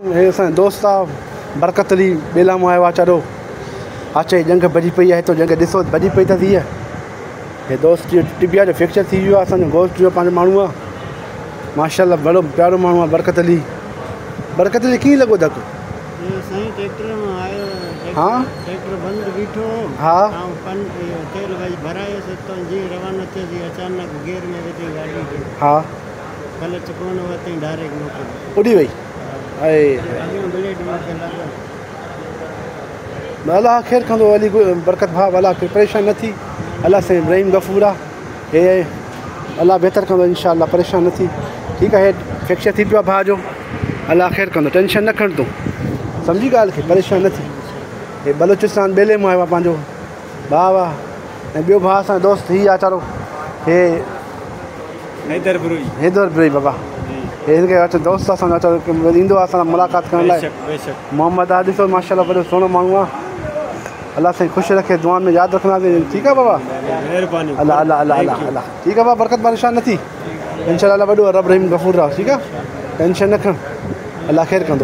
हे असांजो दोस्त आहे बरकत अली ॿेला मां आयो आहे चाॾो अचे जंग भॼी पई आहे हितो जंग ॾिसो भॼी पई अथसि हीअ हे दोस्त जो टिबिया जो फ्रैक्चर थी वियो आहे असांजो गोश्त जो पंहिंजो माण्हू आहे माशाल्लाह बड़ो प्यारो माण्हू आहे बरकत अली कीअं लॻो धकु साईं ट्रैक्टर में आयो हा ट्रैक्टर बंद बीठो हा तेल भाई भरायोसि तो जी रवाना थियोसीं अचानक गियर में विधी गाॾी हा क्लच कोन वरितईं डायरेक्ट मोकिलियो उॾी वई ऐं ब्लेड मूंखे लॻो अलाह ख़ैरु कंदो अली बरकत भाउ अलाह परेशान न थी अलाह साईं रहीम गफ़ूर आहे हे अलाह बहितर कंदो इंशाअल्लाह परेशान न थी ठीकु आहे हे फ्रैक्चर थी पियो आहे भाउ जो अलाह ख़ैरु कंदो टेंशन न खण तूं सम्झी ॻाल्हि खे परेशान न थी हे बलोचिस्तान ॿेले मां आयो आहे पंहिंजो भाउ आहे ऐं ॿियो भाउ असांजो दोस्त हीअ आहे चारो हे हैदर बाबा हे हिनखे अचो दोस्त असांजो अचो ईंदो आहे असां मुलाक़ात करण लाइ मोहम्मद आहे ॾिसो माशाल्लाह वॾो सुहिणो माण्हू आहे अलाह साईं ख़ुशि रखे दुआ में यादि रखंदासीं ठीकु आहे बाबा महिरबानी अलाह अलाह अलाह अलाह अलाह ठीकु आहे बाबा बरकत परेशान न थी इंशाअल्लाह वॾो रब रहीम गफ़ूर आहे ठीकु आहे टेंशन न खण अलाह ख़ैरु कंदो